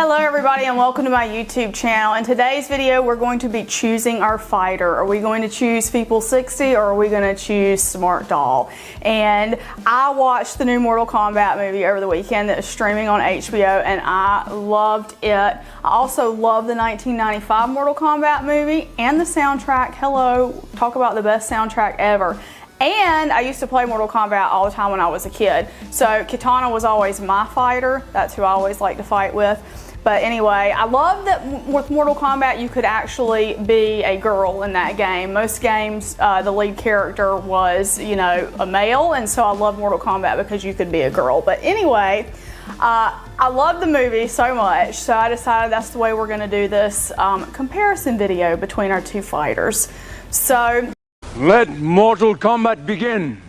Hello everybody and welcome to my YouTube channel. In today's video we're going to be choosing our fighter. Are we going to choose Feeple60 or are we going to choose Smart Doll? And I watched the new Mortal Kombat movie over the weekend that is streaming on HBO and I loved it. I also love the 1995 Mortal Kombat movie and the soundtrack. Hello, talk about the best soundtrack ever. And I used to play Mortal Kombat all the time when I was a kid. So Katana was always my fighter. That's who I always liked to fight with. But anyway, I love that with Mortal Kombat you could actually be a girl in that game. Most games the lead character was, you know, a male, and so I love Mortal Kombat because you could be a girl. But anyway, I love the movie so much, so I decided that's the way we're gonna do this comparison video between our two fighters. So let Mortal Kombat begin.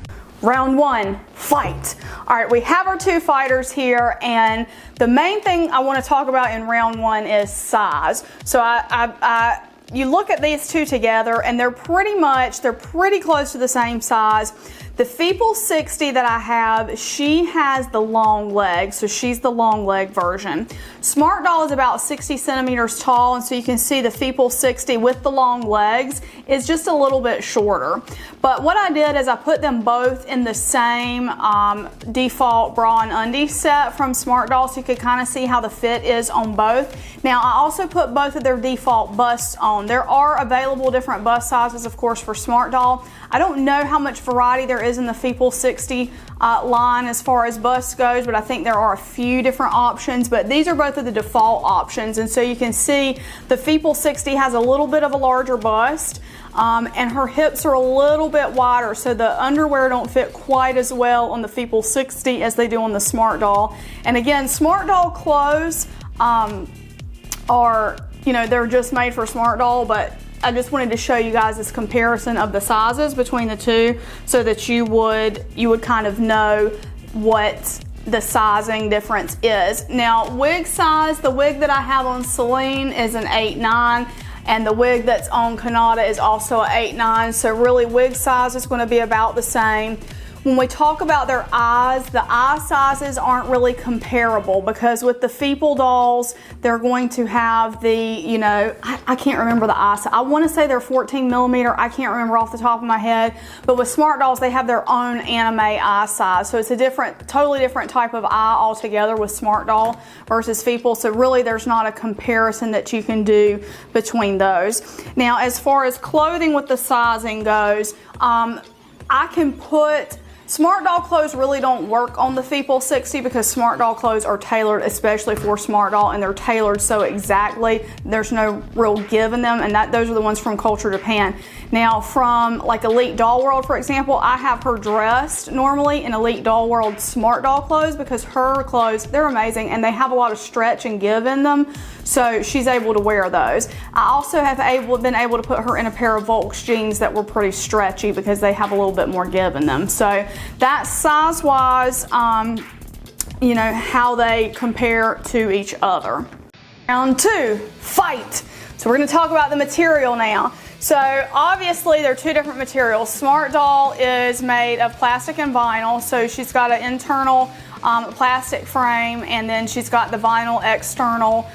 Round one, fight. All right, we have our two fighters here, and the main thing I want to talk about in round one is size. So you look at these two together, and they're pretty close to the same size. The Feeple60 that I have, she has the long leg, so she's the long leg version. Smart Doll is about 60 centimeters tall, and so you can see the Feeple60 with the long legs is just a little bit shorter. But what I did is I put them both in the same default bra and undies set from Smart Doll, so you could kind of see how the fit is on both. Now I also put both of their default busts on. There are available different bust sizes, of course, for Smart Doll. I don't know how much variety there is in the Feeple60 line as far as bust goes, but I think there are a few different options, but these are both of the default options. And so you can see the Feeple60 has a little bit of a larger bust, and her hips are a little bit wider, so the underwear don't fit quite as well on the Feeple60 as they do on the Smart Doll. And again, Smart Doll clothes are, you know, they're just made for Smart Doll, but I just wanted to show you guys this comparison of the sizes between the two so that you would kind of know what the sizing difference is. Now, wig size, the wig that I have on Celine is an 8'9", and the wig that's on Kanata is also an 8'9", so really wig size is going to be about the same. When we talk about their eyes, the eye sizes aren't really comparable because with the Feeple dolls, they're going to have the, you know, I can't remember the eye size. I want to say they're 14 millimeter. I can't remember off the top of my head. But with Smart Dolls, they have their own anime eye size. So it's a totally different type of eye altogether with Smart Doll versus Feeple. So really, there's not a comparison that you can do between those. Now, as far as clothing with the sizing goes, I can put Smart Doll clothes really don't work on the Feeple60 because Smart Doll clothes are tailored especially for Smart Doll, and they're tailored so exactly. There's no real give in them, and those are the ones from Culture Japan. Now from like Elite Doll World, for example, I have her dressed normally in Elite Doll World Smart Doll clothes because her clothes, they're amazing and they have a lot of stretch and give in them, so she's able to wear those. I also have been able to put her in a pair of Volks jeans that were pretty stretchy because they have a little bit more give in them. So that's size-wise, you know, how they compare to each other. Round two, fight. So we're going to talk about the material now. So obviously there are two different materials. Smart Doll is made of plastic and vinyl, so she's got an internal plastic frame, and then she's got the vinyl external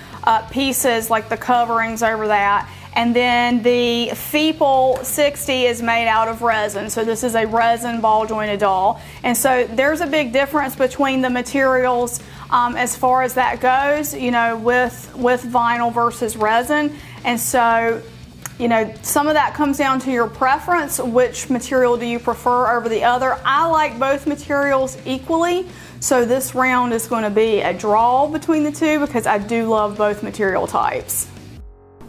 pieces like the coverings over that. And then the Feeple60 is made out of resin. So this is a resin ball jointed doll. And so there's a big difference between the materials as far as that goes, you know, with vinyl versus resin. And so, you know, some of that comes down to your preference. Which material do you prefer over the other? I like both materials equally. So this round is going to be a draw between the two because I do love both material types.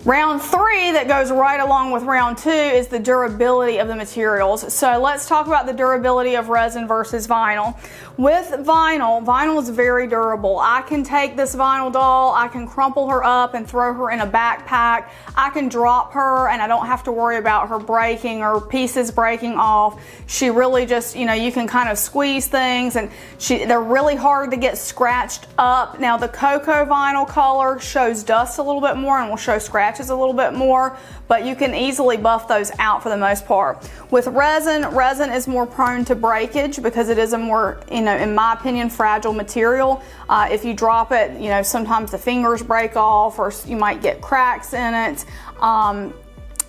Round three that goes right along with round two is the durability of the materials. So let's talk about the durability of resin versus vinyl. With vinyl is very durable. I can take this vinyl doll, I can crumple her up and throw her in a backpack. I can drop her and I don't have to worry about her breaking or pieces breaking off. She really just, you know, you can kind of squeeze things, and they're really hard to get scratched up. Now the cocoa vinyl color shows dust a little bit more and will show scratches a little bit more, but you can easily buff those out for the most part. With resin is more prone to breakage because it is a more, you know, know, in my opinion, fragile material. If you drop it, you know, sometimes the fingers break off or you might get cracks in it.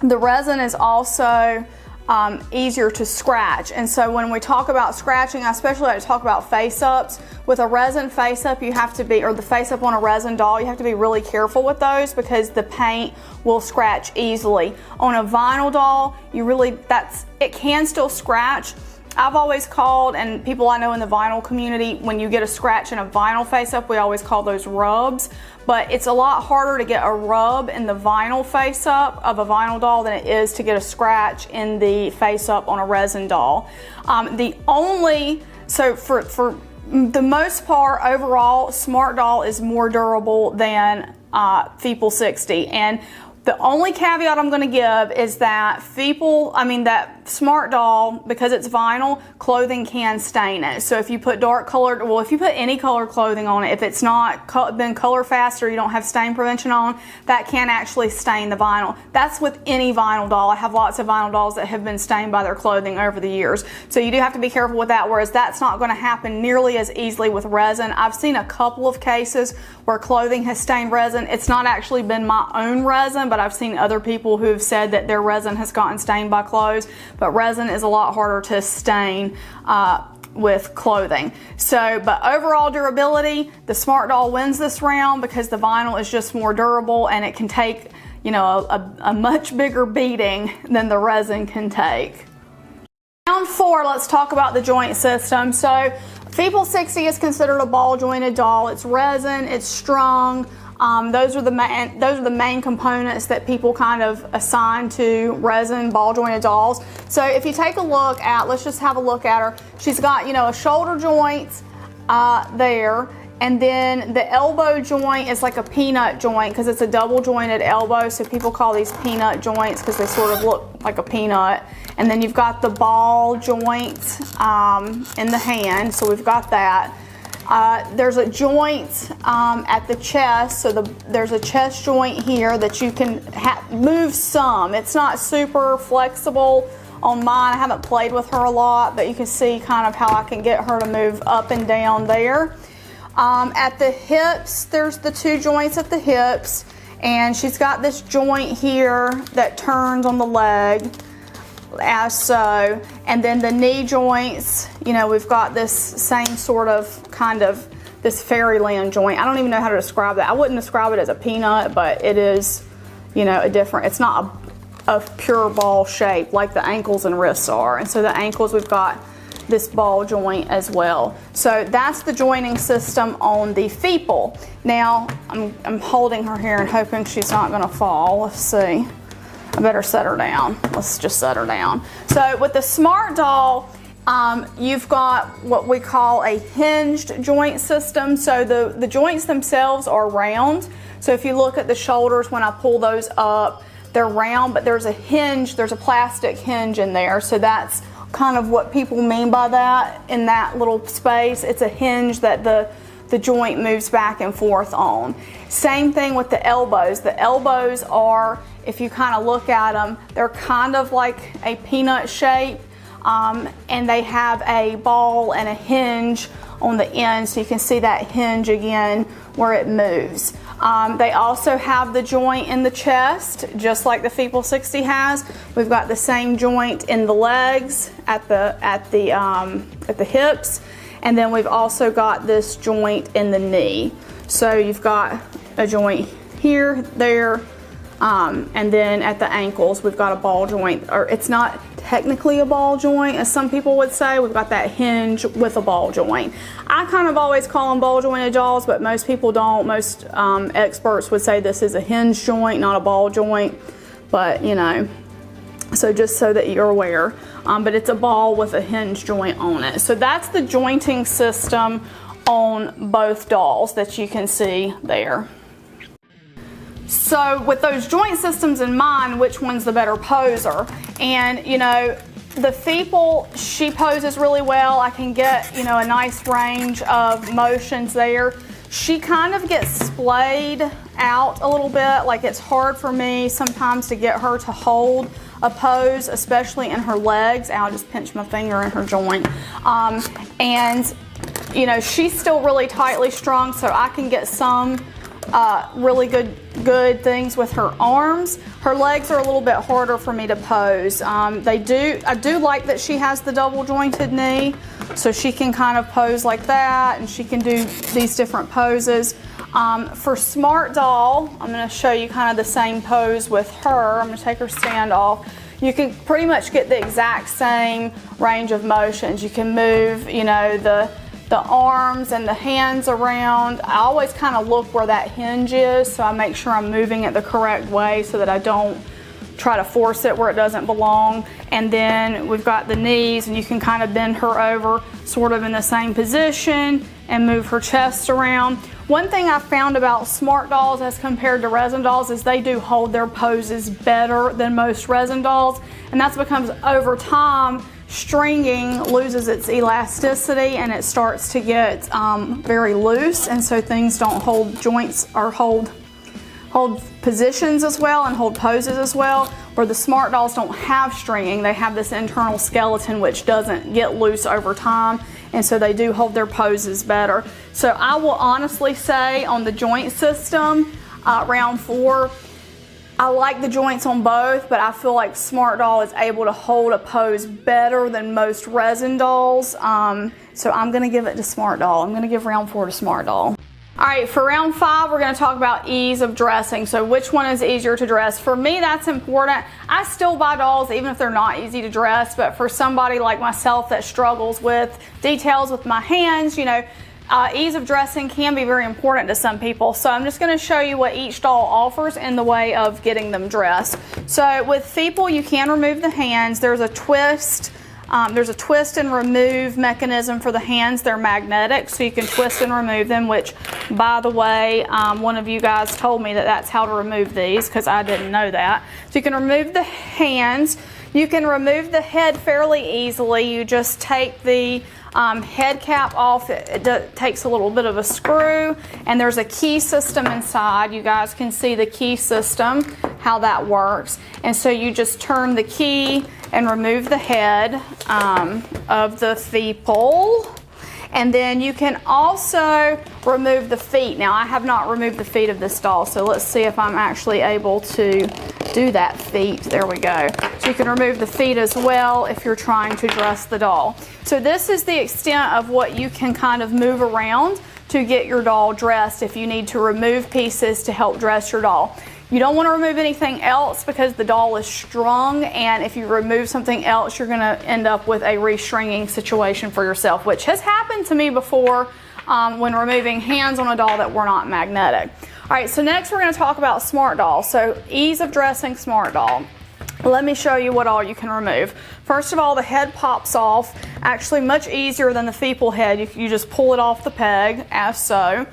The resin is also easier to scratch, and so when we talk about scratching, I especially like to talk about face-ups. With a resin face-up, you have to be, or the face-up on a resin doll, you have to be really careful with those because the paint will scratch easily. On a vinyl doll, it can still scratch. I've always called, and people I know in the vinyl community, when you get a scratch in a vinyl face-up, we always call those rubs. But it's a lot harder to get a rub in the vinyl face-up of a vinyl doll than it is to get a scratch in the face-up on a resin doll. So for the most part, overall, Smart Doll is more durable than Feeple60. And the only caveat I'm going to give is that that Smart Doll, because it's vinyl, clothing can stain it. So if you put if you put any colored clothing on it, if it's not been color fast or you don't have stain prevention on, that can actually stain the vinyl. That's with any vinyl doll. I have lots of vinyl dolls that have been stained by their clothing over the years. So you do have to be careful with that, whereas that's not going to happen nearly as easily with resin. I've seen a couple of cases where clothing has stained resin. It's not actually been my own resin, but I've seen other people who have said that their resin has gotten stained by clothes. But resin is a lot harder to stain with clothing. So, but overall durability, the Smart Doll wins this round because the vinyl is just more durable and it can take, you know, a much bigger beating than the resin can take. Round 4, let's talk about the joint system. So, Feeple60 is considered a ball jointed doll. It's resin, it's strong. Those are the main components that people kind of assign to resin ball jointed dolls. So if you take a look at, let's just have a look at her. She's got, you know, a shoulder joint there, and then the elbow joint is like a peanut joint because it's a double jointed elbow. So people call these peanut joints because they sort of look like a peanut. And then you've got the ball joint in the hand. So we've got that. There's a joint at the chest, so there's a chest joint here that you can move some. It's not super flexible on mine. I haven't played with her a lot, but you can see kind of how I can get her to move up and down there. At the hips, there's the 2 joints at the hips, and she's got this joint here that turns on the leg, as so, and then the knee joints, you know, we've got this same sort of kind of this fairyland joint. I don't even know how to describe that. I wouldn't describe it as a peanut, but it is, you know, it's not a pure ball shape like the ankles and wrists are. And so the ankles, we've got this ball joint as well. So that's the joining system on the Feeple. Now I'm holding her here and hoping she's not going to fall. Let's see. I better set her down. Let's just set her down. So with the Smart Doll, you've got what we call a hinged joint system. So the joints themselves are round. So if you look at the shoulders, when I pull those up, they're round, but there's a hinge, there's a plastic hinge in there. So that's kind of what people mean by that in that little space. It's a hinge that the joint moves back and forth on. Same thing with the elbows. The elbows are, if you kind of look at them, they're kind of like a peanut shape, and they have a ball and a hinge on the end, so you can see that hinge again where it moves. They also have the joint in the chest, just like the Feeple60 has. We've got the same joint in the legs, at the hips, and then we've also got this joint in the knee. So you've got a joint here, there, and then at the ankles we've got a ball joint, or it's not technically a ball joint as some people would say. We've got that hinge with a ball joint. I kind of always call them ball jointed dolls, but most people don't. Most experts would say this is a hinge joint, not a ball joint, but you know, so just so that you're aware. But it's a ball with a hinge joint on it. So that's the jointing system on both dolls that you can see there. So with those joint systems in mind, which one's the better poser? And you know, the Feeple, she poses really well. I can get, you know, a nice range of motions there. She kind of gets splayed out a little bit. Like, it's hard for me sometimes to get her to hold a pose, especially in her legs. I'll just pinch my finger in her joint. And you know, she's still really tightly strung, so I can get some really good things with her arms. Her legs are a little bit harder for me to pose. I do like that she has the double jointed knee, so she can kind of pose like that, and she can do these different poses. For Smart Doll, I'm going to show you kind of the same pose with her. I'm going to take her stand off. You can pretty much get the exact same range of motions. You can move, you know, the arms and the hands around. I always kind of look where that hinge is, so I make sure I'm moving it the correct way so that I don't try to force it where it doesn't belong. And then we've got the knees, and you can kind of bend her over sort of in the same position and move her chest around. One thing I found about Smart Dolls as compared to resin dolls is they do hold their poses better than most resin dolls, and that's because over time stringing loses its elasticity and it starts to get very loose, and so things don't hold joints or hold positions as well and hold poses as well. Where the Smart Dolls don't have stringing, they have this internal skeleton which doesn't get loose over time, and so they do hold their poses better. So I will honestly say on the joint system, round 4, I like the joints on both, but I feel like Smart Doll is able to hold a pose better than most resin dolls. So I'm going to give it to Smart Doll. I'm going to give round 4 to Smart Doll. All right, for round 5, we're going to talk about ease of dressing. So which one is easier to dress? For me, that's important. I still buy dolls even if they're not easy to dress, but for somebody like myself that struggles with details with my hands, you know, ease of dressing can be very important to some people. So I'm just going to show you what each doll offers in the way of getting them dressed. So with Feeple, you can remove the hands. There's a twist and remove mechanism for the hands. They're magnetic, so you can twist and remove them, which, by the way, one of you guys told me that that's how to remove these, because I didn't know that. So you can remove the hands. You can remove the head fairly easily. You just take the head cap off. It takes a little bit of a screw, and there's a key system inside. You guys can see the key system, how that works. And so you just turn the key and remove the head of the Feeple. And then you can also remove the feet. Now, I have not removed the feet of this doll, so let's see if I'm actually able to do that feet. There we go. So you can remove the feet as well if you're trying to dress the doll. So this is the extent of what you can kind of move around to get your doll dressed if you need to remove pieces to help dress your doll. You don't want to remove anything else because the doll is strung, and if you remove something else, you're going to end up with a restringing situation for yourself, which has happened to me before when removing hands on a doll that were not magnetic. All right, so next we're going to talk about Smart Doll. So ease of dressing Smart Doll. Let me show you what all you can remove. First of all, the head pops off, actually much easier than the Feeple head. You just pull it off the peg, as so.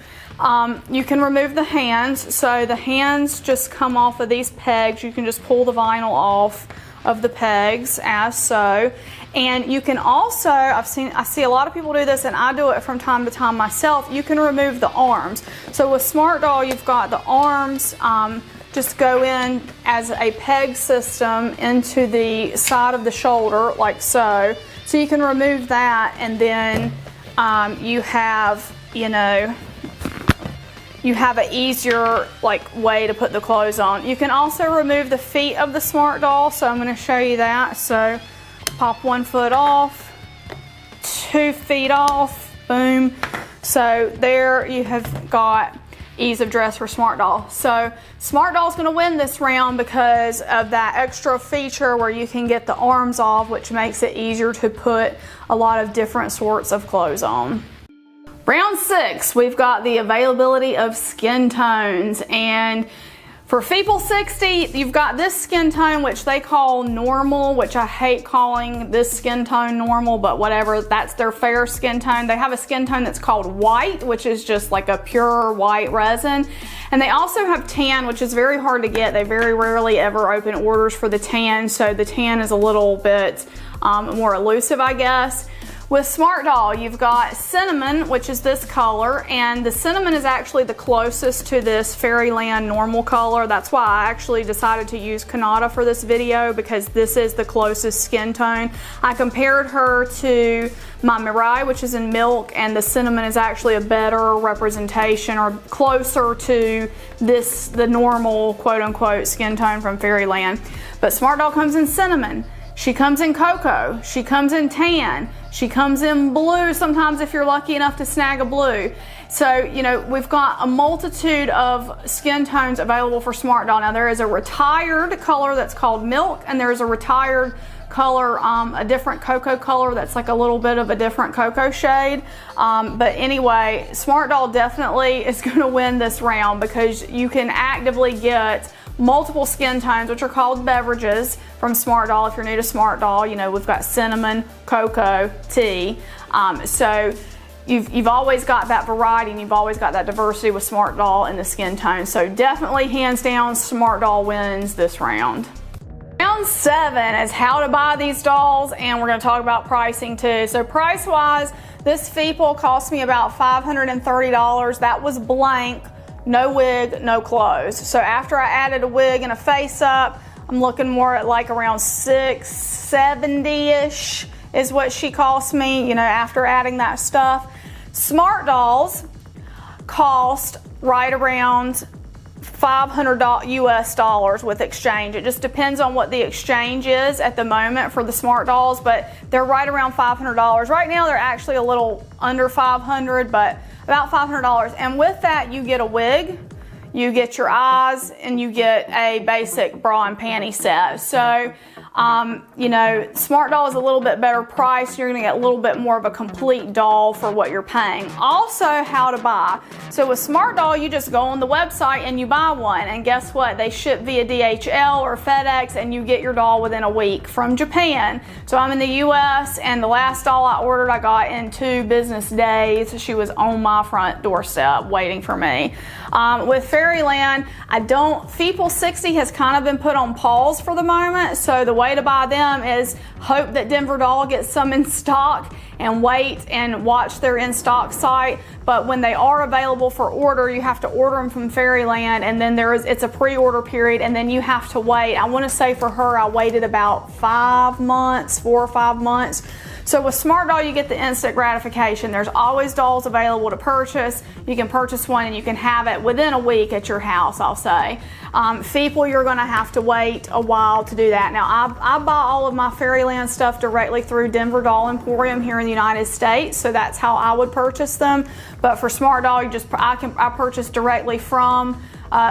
You can remove the hands, so the hands just come off of these pegs. You can just pull the vinyl off of the pegs, as so. And you can also, I see a lot of people do this, and I do it from time to time myself. You can remove the arms. So with Smart Doll, you've got the arms just go in as a peg system into the side of the shoulder, like so. So you can remove that, and then you have, you know, you have an easier way to put the clothes on. You can also remove the feet of the Smart Doll, so I'm going to show you that. So pop one foot off, 2 feet off, boom. So there you have got ease of dress for Smart Doll. So Smart Doll is going to win this round because of that extra feature where you can get the arms off, which makes it easier to put a lot of different sorts of clothes on. Round 6, we've got the availability of skin tones, and for Feeple60, you've got this skin tone, which they call normal, which I hate calling this skin tone normal, but whatever, that's their fair skin tone. They have a skin tone that's called white, which is just like a pure white resin. And they also have tan, which is very hard to get. They very rarely ever open orders for the tan, so the tan is a little bit more elusive, I guess. With Smart Doll, you've got Cinnamon, which is this color, and the Cinnamon is actually the closest to this Fairyland normal color. That's why I actually decided to use Kanata for this video, because this is the closest skin tone. I compared her to my Mirai, which is in Milk, and the Cinnamon is actually a better representation or closer to the normal quote-unquote skin tone from Fairyland. But Smart Doll comes in Cinnamon. She comes in Cocoa, she comes in Tan, she comes in Blue sometimes if you're lucky enough to snag a blue. So, you know, we've got a multitude of skin tones available for Smart Doll. Now there is a retired color that's called Milk, and there's a retired color, a different cocoa color that's like a little bit of a different cocoa shade. But anyway, Smart Doll definitely is going to win this round, because you can actively get multiple skin tones, which are called beverages, from Smart Doll. If you're new to Smart Doll, you know, we've got cinnamon, cocoa, tea. So you've always got that variety, and you've always got that diversity with Smart Doll in the skin tone. So definitely, hands down, Smart Doll wins this round. Round 7 is how to buy these dolls, and we're going to talk about pricing too. So price wise, this Feeple cost me about $530. That was blank. No wig, no clothes. So after I added a wig and a face up, I'm looking more at like around $670-ish is what she cost me, you know, after adding that stuff. Smart Dolls cost right around $500 US with exchange. It just depends on what the exchange is at the moment for the Smart Dolls, but they're right around $500. Right now they're actually a little under $500, but about $500. And with that, you get a wig, you get your eyes, and you get a basic bra and panty set. So, you know, Smart Doll is a little bit better priced. You're gonna get a little bit more of a complete doll for what you're paying. Also, how to buy. So with Smart Doll, you just go on the website and you buy one, and guess what? They ship via DHL or FedEx, and you get your doll within a week from Japan. So I'm in the US, and the last doll I ordered, I got in 2 business days. She was on my front doorstep waiting for me. With Fairyland, Feeple60 has kind of been put on pause for the moment, so the way to buy them is hope that Denver Doll gets some in stock and wait and watch their in-stock site. But when they are available for order, you have to order them from Fairyland, and then it's a pre-order period, and then you have to wait. I want to say for her, I waited about 4 or 5 months. So with Smart Doll, you get the instant gratification. There's always dolls available to purchase. You can purchase one and you can have it within a week at your house, I'll say. Feeple, you're gonna have to wait a while to do that. Now, I buy all of my Fairyland stuff directly through Denver Doll Emporium here in the United States, so that's how I would purchase them. But for Smart Doll, I purchase directly from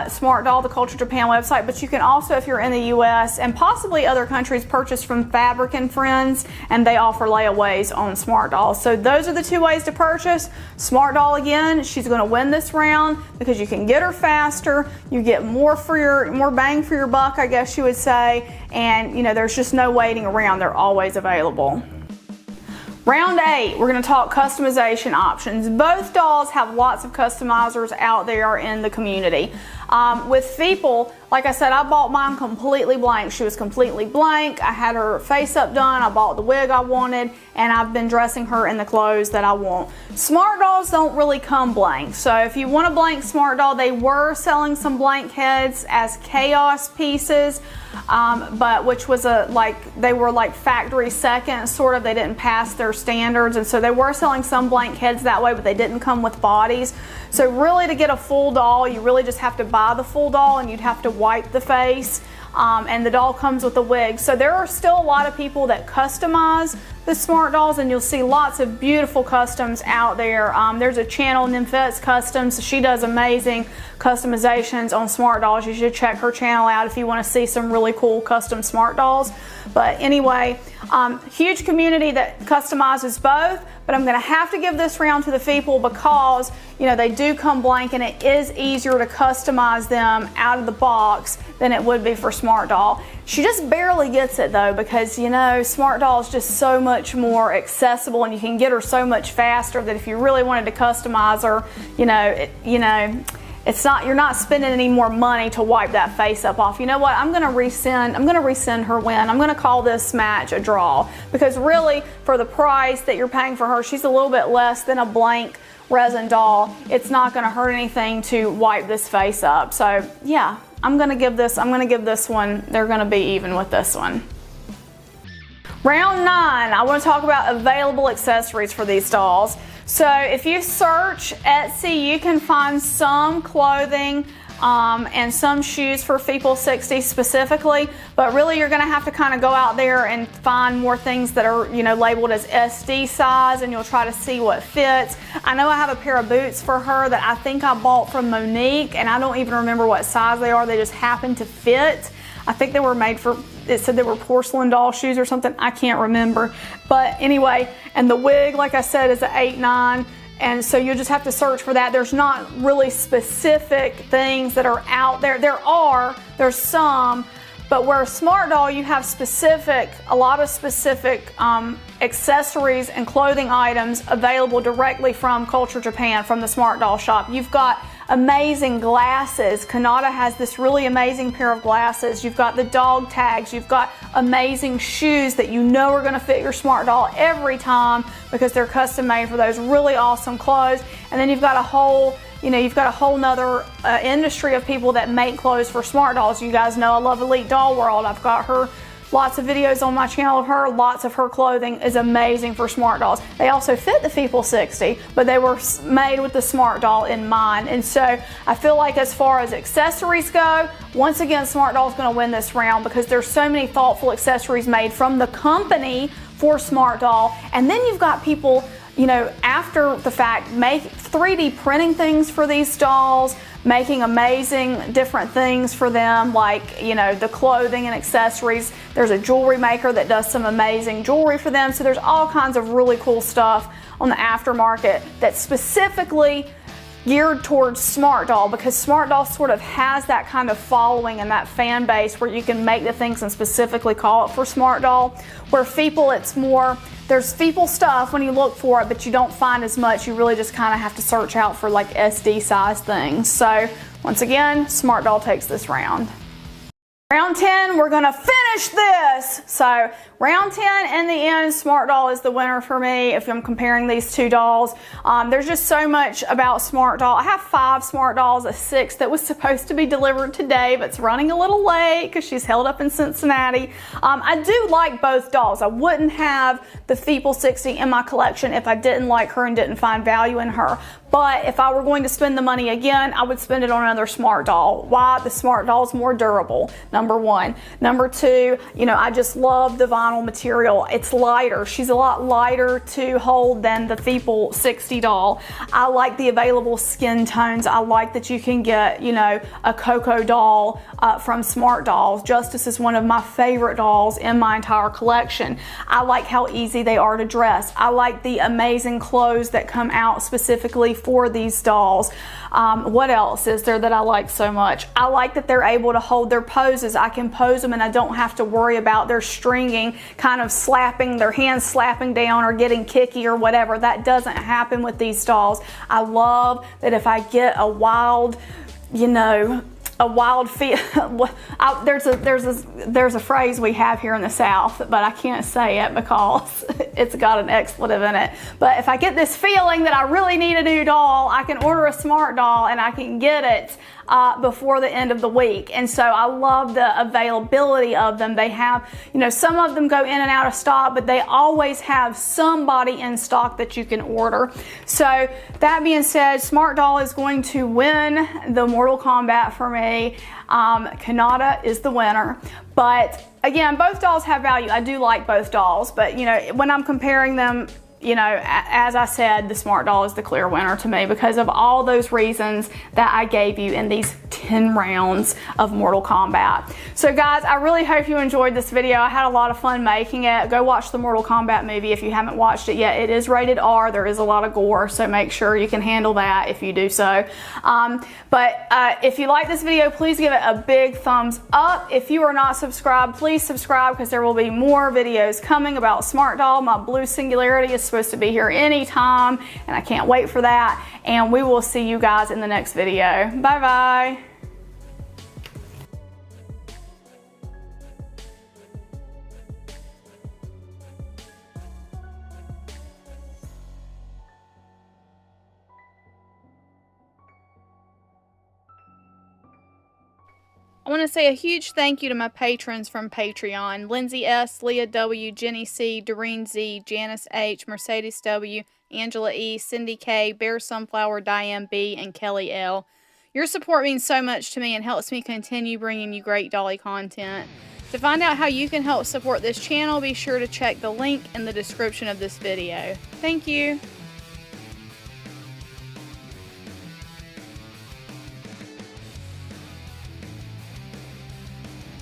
Smart Doll, the Culture Japan website, but you can also, if you're in the US and possibly other countries, purchase from Fabric and Friends, and they offer layaways on Smart Doll. So those are the 2 ways to purchase. Smart Doll, again, she's going to win this round because you can get her faster, you get more bang for your buck, I guess you would say, and you know, there's just no waiting around. They're always available. Round 8, we're going to talk customization options. Both dolls have lots of customizers out there in the community. With Feeple, like I said, I bought mine completely blank. She was completely blank. I had her face up done. I bought the wig I wanted, and I've been dressing her in the clothes that I want. Smart Dolls don't really come blank. So if you want a blank Smart Doll, they were selling some blank heads as chaos pieces, but which was they were like factory seconds, sort of. They didn't pass their standards, and so they were selling some blank heads that way, but they didn't come with bodies. So really, to get a full doll, you really just have to buy the full doll, and you'd have to wipe the face, and the doll comes with a wig. So there are still a lot of people that customize the Smart Dolls, and you'll see lots of beautiful customs out there. There's a channel, Nymphette's Customs. She does amazing customizations on Smart Dolls. You should check her channel out if you want to see some really cool custom Smart Dolls. But anyway, huge community that customizes both, but I'm going to have to give this round to the Feeple because, you know, they do come blank, and it is easier to customize them out of the box than it would be for Smart Doll. She just barely gets it though, because, you know, Smart Doll is just so much more accessible, and you can get her so much faster that if you really wanted to customize her, you're not spending any more money to wipe that face up off. You know what? I'm gonna rescind her win. I'm gonna call this match a draw, because really, for the price that you're paying for her, she's a little bit less than a blank resin doll. It's not gonna hurt anything to wipe this face up. So yeah, I'm gonna give this one, they're gonna be even with this one. Round 9, I want to talk about available accessories for these dolls. So if you search Etsy, you can find some clothing and some shoes for Feeple60 specifically, but really you're going to have to kind of go out there and find more things that are, you know, labeled as SD size, and you'll try to see what fits. I know I have a pair of boots for her that I think I bought from Monique, and I don't even remember what size they are. They just happen to fit. I think they were made for, it said they were porcelain doll shoes or something. I can't remember. But anyway, and the wig, like I said, is an 8-9. And so you'll just have to search for that. There's not really specific things that are out there. There's some, but where a smart doll, you have a lot of specific accessories and clothing items available directly from Culture Japan, from the smart doll shop. You've got amazing glasses. Kanata has this really amazing pair of glasses. You've got the dog tags. You've got amazing shoes that you know are going to fit your smart doll every time, because they're custom made for those really awesome clothes. And then you've got a whole nother industry of people that make clothes for smart dolls. You guys know I love Elite Doll World. I've got her, lots of videos on my channel of her. Lots of her clothing is amazing for smart dolls. They also fit the Feeple60, but they were made with the smart doll in mind. And so I feel like as far as accessories go, once again, smart doll is going to win this round, because there's so many thoughtful accessories made from the company for smart doll. And then you've got people, you know, after the fact, make 3D printing things for these dolls, making amazing different things for them, like, you know, the clothing and accessories. There's a jewelry maker that does some amazing jewelry for them. So there's all kinds of really cool stuff on the aftermarket that's specifically geared towards smart doll, because smart doll sort of has that kind of following and that fan base where you can make the things and specifically call it for smart doll. Where Feeple, it's more, there's Feeple stuff when you look for it, but you don't find as much. You really just kind of have to search out for like SD size things. So once again, smart doll takes this round. Round 10, we're gonna finish this. So round 10, in the end, smart doll is the winner for me if I'm comparing these two dolls. There's just so much about smart doll. I have 5 smart dolls, a 6th that was supposed to be delivered today, but it's running a little late because she's held up in Cincinnati. I do like both dolls. I wouldn't have the Feeple60 in my collection if I didn't like her and didn't find value in her. But if I were going to spend the money again, I would spend it on another smart doll. Why? The smart doll is more durable, number 1. Number 2, you know, I just love the vinyl material. It's lighter. She's a lot lighter to hold than the Feeple60 doll. I like the available skin tones. I like that you can get, you know, a Coco doll from Smart Dolls. Justice is one of my favorite dolls in my entire collection. I like how easy they are to dress. I like the amazing clothes that come out specifically for these dolls. What else is there that I like so much? I like that they're able to hold their poses. I can pose them and I don't have to worry about their stringing, kind of slapping, their hands slapping down or getting kicky or whatever. That doesn't happen with these dolls. I love that if I get a wild, you know, a wild feel. There's a phrase we have here in the South, but I can't say it because it's got an expletive in it. But if I get this feeling that I really need a new doll, I can order a smart doll and I can get it before the end of the week. And so I love the availability of them. They have, you know, some of them go in and out of stock, but they always have somebody in stock that you can order. So that being said, Smart Doll is going to win the Mortal Kombat for me. Kanata is the winner. But again, both dolls have value. I do like both dolls, but you know, when I'm comparing them, you know, as I said, the Smart Doll is the clear winner to me because of all those reasons that I gave you in these 10 rounds of Mortal Kombat. So guys, I really hope you enjoyed this video. I had a lot of fun making it. Go watch the Mortal Kombat movie if you haven't watched it yet. It is rated R. There is a lot of gore, so make sure you can handle that if you do so. But if you like this video, please give it a big thumbs up. If you are not subscribed, please subscribe because there will be more videos coming about Smart Doll, my Blue Singularity especially. supposed to be here anytime, and I can't wait for that. And we will see you guys in the next video. Bye bye. I want to say a huge thank you to my patrons from Patreon: Lindsay S., Leah W., Jenny C., Doreen Z., Janice H., Mercedes W., Angela E., Cindy K., Bear Sunflower, Diane B., and Kelly L. Your support means so much to me and helps me continue bringing you great dolly content. To find out how you can help support this channel, be sure to check the link in the description of this video. Thank you.